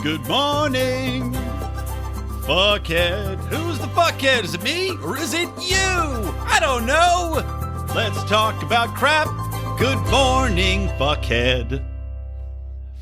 Good morning, fuckhead. Who's the fuckhead? Is it me or is it you? I don't know. Let's talk about crap. Good morning, fuckhead.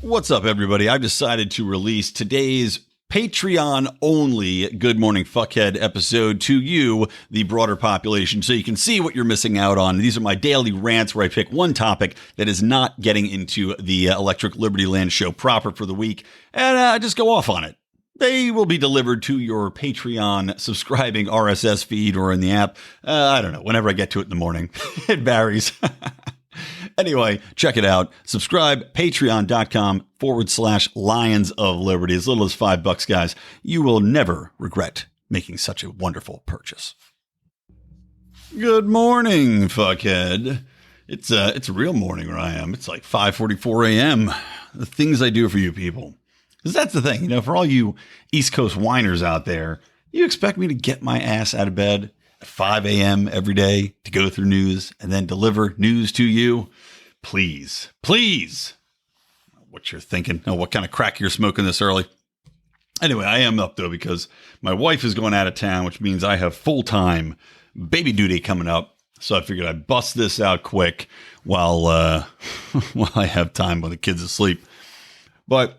What's up, everybody? I've decided to release today's Patreon-only Good Morning Fuckhead episode to you, the broader population, so you can see what you're missing out on. These are my daily rants where I pick one topic that is not getting into the Electric Liberty Land show proper for the week, and I just go off on it. They will be delivered to your Patreon subscribing RSS feed or in the app. I don't know, whenever I get to it in the morning. It varies. Anyway, check it out. Subscribe, patreon.com/Lions of Liberty. As little as $5, guys. You will never regret making such a wonderful purchase. Good morning, fuckhead. It's a real morning where I am. It's like 5:44 a.m. The things I do for you people. Because that's the thing, for all you East Coast whiners out there, you expect me to get my ass out of bed at 5 a.m. every day to go through news and then deliver news to you? Please. What you're thinking? Oh, what kind of crack you're smoking this early? Anyway, I am up though because my wife is going out of town, which means I have full-time baby duty coming up. So I figured I'd bust this out quick while I have time when the kid's asleep. But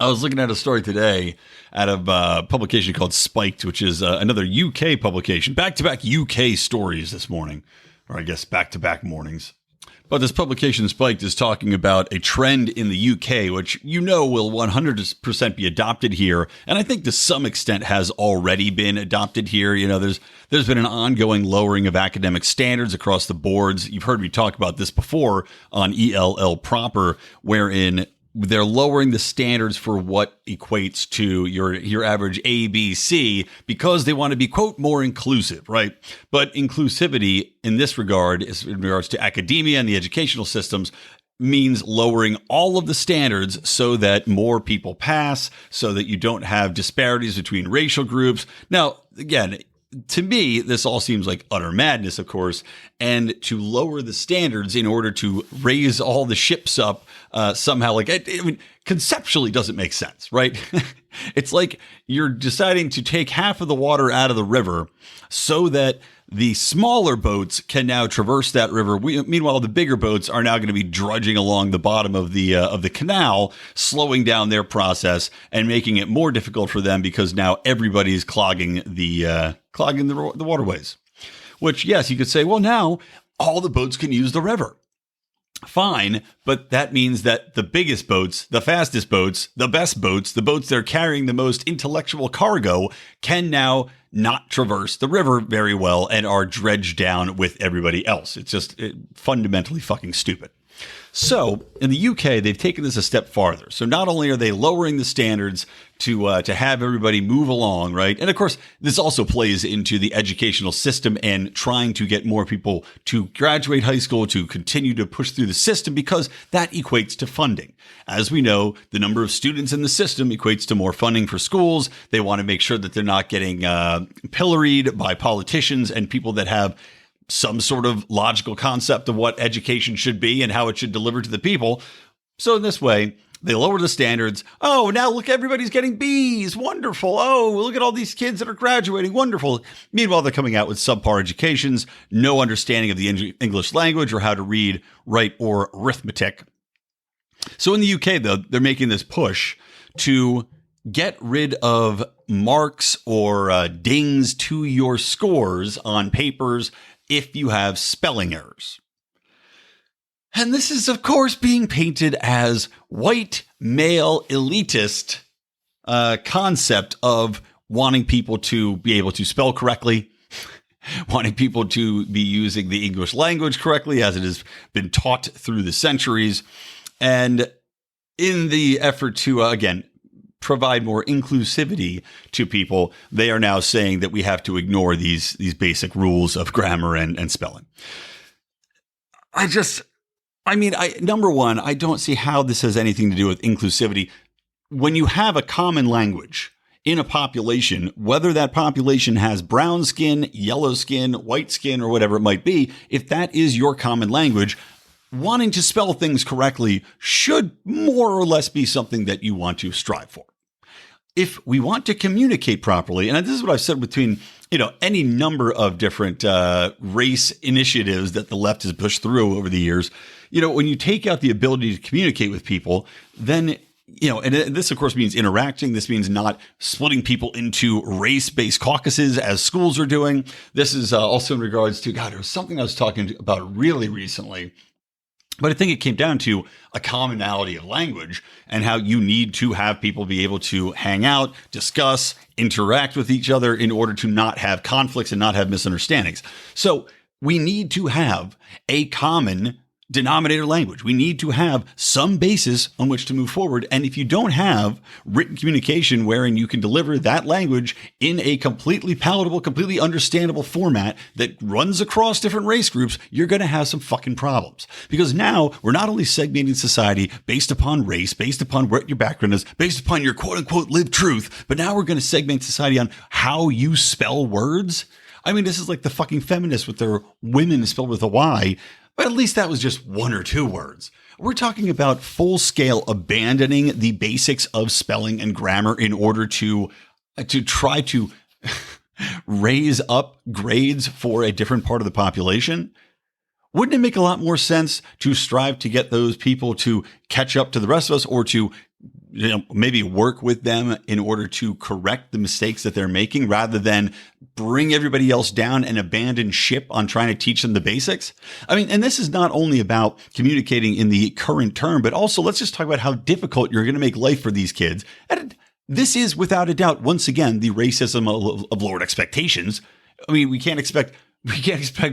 I was looking at a story today out of a publication called Spiked, which is another UK publication. Back-to-back UK stories this morning, or I guess back-to-back mornings. But this publication, Spiked, is talking about a trend in the UK, which will 100% be adopted here. And I think to some extent has already been adopted here. There's been an ongoing lowering of academic standards across the boards. You've heard me talk about this before on ELL proper, wherein they're lowering the standards for what equates to your average ABC because they want to be, quote, more inclusive, right? But inclusivity in this regard, is in regards to academia and the educational systems, means lowering all of the standards so that more people pass, so that you don't have disparities between racial groups. Now, again, to me, this all seems like utter madness, of course, and to lower the standards in order to raise all the ships up somehow, conceptually doesn't make sense, right? It's like you're deciding to take half of the water out of the river so that the smaller boats can now traverse that river. Meanwhile, the bigger boats are now going to be drudging along the bottom of the canal, slowing down their process and making it more difficult for them because now everybody's clogging the waterways. Which, yes, you could say, well, now all the boats can use the river. Fine, but that means that the biggest boats, the fastest boats, the best boats, the boats that are carrying the most intellectual cargo can now not traverse the river very well and are dredged down with everybody else. It's just fundamentally fucking stupid. So in the UK, they've taken this a step farther. So not only are they lowering the standards to have everybody move along, right? And of course, this also plays into the educational system and trying to get more people to graduate high school, to continue to push through the system, because that equates to funding. As we know, the number of students in the system equates to more funding for schools. They want to make sure that they're not getting pilloried by politicians and people that have some sort of logical concept of what education should be and how it should deliver to the people. So in this way, they lower the standards. Oh, now look, everybody's getting B's. Wonderful. Oh, look at all these kids that are graduating. Wonderful. Meanwhile, they're coming out with subpar educations, no understanding of the English language or how to read, write, or arithmetic. So in the UK, though, they're making this push to get rid of marks or dings to your scores on papers if you have spelling errors. And this is, of course, being painted as white, male, elitist concept of wanting people to be able to spell correctly, wanting people to be using the English language correctly as it has been taught through the centuries. And in the effort to, again, provide more inclusivity to people, they are now saying that we have to ignore these basic rules of grammar and spelling. Number one, I don't see how this has anything to do with inclusivity. When you have a common language in a population, whether that population has brown skin, yellow skin, white skin, or whatever it might be, if that is your common language, wanting to spell things correctly should more or less be something that you want to strive for. If we want to communicate properly, and this is what I've said between, any number of different race initiatives that the left has pushed through over the years, when you take out the ability to communicate with people, then, and this of course means interacting. This means not splitting people into race-based caucuses as schools are doing. This is also in regards to, there was something I was talking about really recently. But I think it came down to a commonality of language and how you need to have people be able to hang out, discuss, interact with each other in order to not have conflicts and not have misunderstandings. So we need to have a common denominator language. We need to have some basis on which to move forward. And if you don't have written communication wherein you can deliver that language in a completely palatable, completely understandable format that runs across different race groups, you're going to have some fucking problems. Because now we're not only segmenting society based upon race, based upon what your background is, based upon your quote unquote lived truth, but now we're going to segment society on how you spell words. I mean, this is like the fucking feminists with their women spelled with a Y. But at least that was just one or two words. We're talking about full scale abandoning the basics of spelling and grammar in order to try to raise up grades for a different part of the population. Wouldn't it make a lot more sense to strive to get those people to catch up to the rest of us, or to maybe work with them in order to correct the mistakes that they're making, rather than bring everybody else down and abandon ship on trying to teach them the basics? I mean, and this is not only about communicating in the current term, but also let's just talk about how difficult you're going to make life for these kids. And this is without a doubt, once again, the racism of lowered expectations. I mean, we can't expect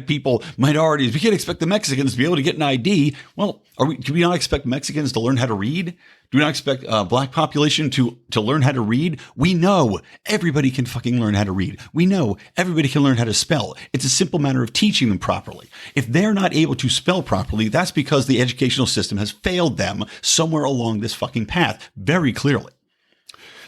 people, minorities. We can't expect the Mexicans to be able to get an ID. Well, do we not expect Mexicans to learn how to read? Do we not expect black population to learn how to read? We know everybody can fucking learn how to read. We know everybody can learn how to spell. It's a simple matter of teaching them properly. If they're not able to spell properly, that's because the educational system has failed them somewhere along this fucking path very clearly.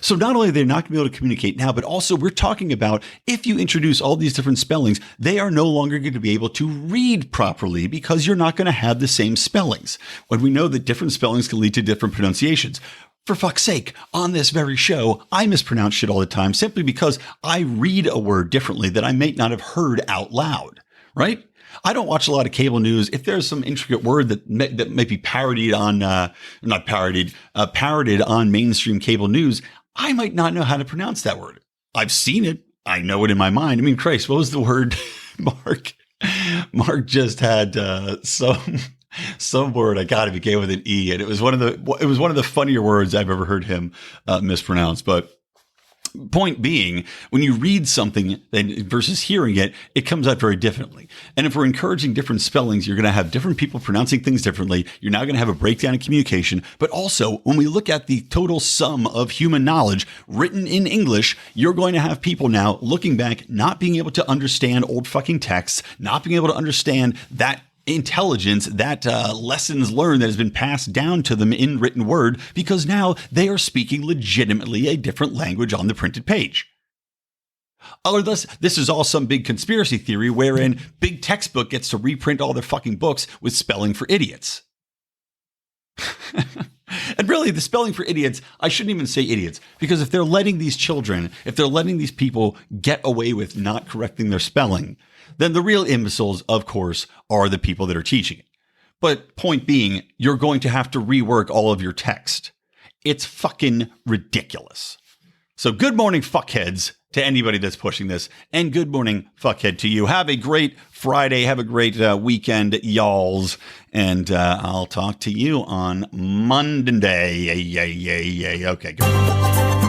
So not only are they not going to be able to communicate now, but also we're talking about if you introduce all these different spellings, they are no longer going to be able to read properly because you're not going to have the same spellings. When we know that different spellings can lead to different pronunciations. For fuck's sake, on this very show, I mispronounce shit all the time simply because I read a word differently that I may not have heard out loud, right? I don't watch a lot of cable news. If there's some intricate word that may be parodied on, parroted on mainstream cable news, I might not know how to pronounce that word. I've seen it. I know it in my mind. I mean, Christ, what was the word? Mark just had some word. I got it began with an E, and it was one of the funnier words I've ever heard him mispronounce. But point being, when you read something versus hearing it, it comes out very differently. And if we're encouraging different spellings, you're going to have different people pronouncing things differently. You're now going to have a breakdown in communication. But also, when we look at the total sum of human knowledge written in English, you're going to have people now looking back, not being able to understand old fucking texts, not being able to understand that intelligence, that lessons learned that has been passed down to them in written word, because now they are speaking legitimately a different language on the printed page. Unless this is all some big conspiracy theory wherein big textbook gets to reprint all their fucking books with spelling for idiots. And really, the spelling for idiots, I shouldn't even say idiots, because if they're letting these people get away with not correcting their spelling, then the real imbeciles, of course, are the people that are teaching it. But point being, you're going to have to rework all of your text. It's fucking ridiculous. So good morning, fuckheads, to anybody that's pushing this. And good morning, fuckhead, to you. Have a great Friday. Have a great weekend, y'alls. And I'll talk to you on Monday. Okay, good.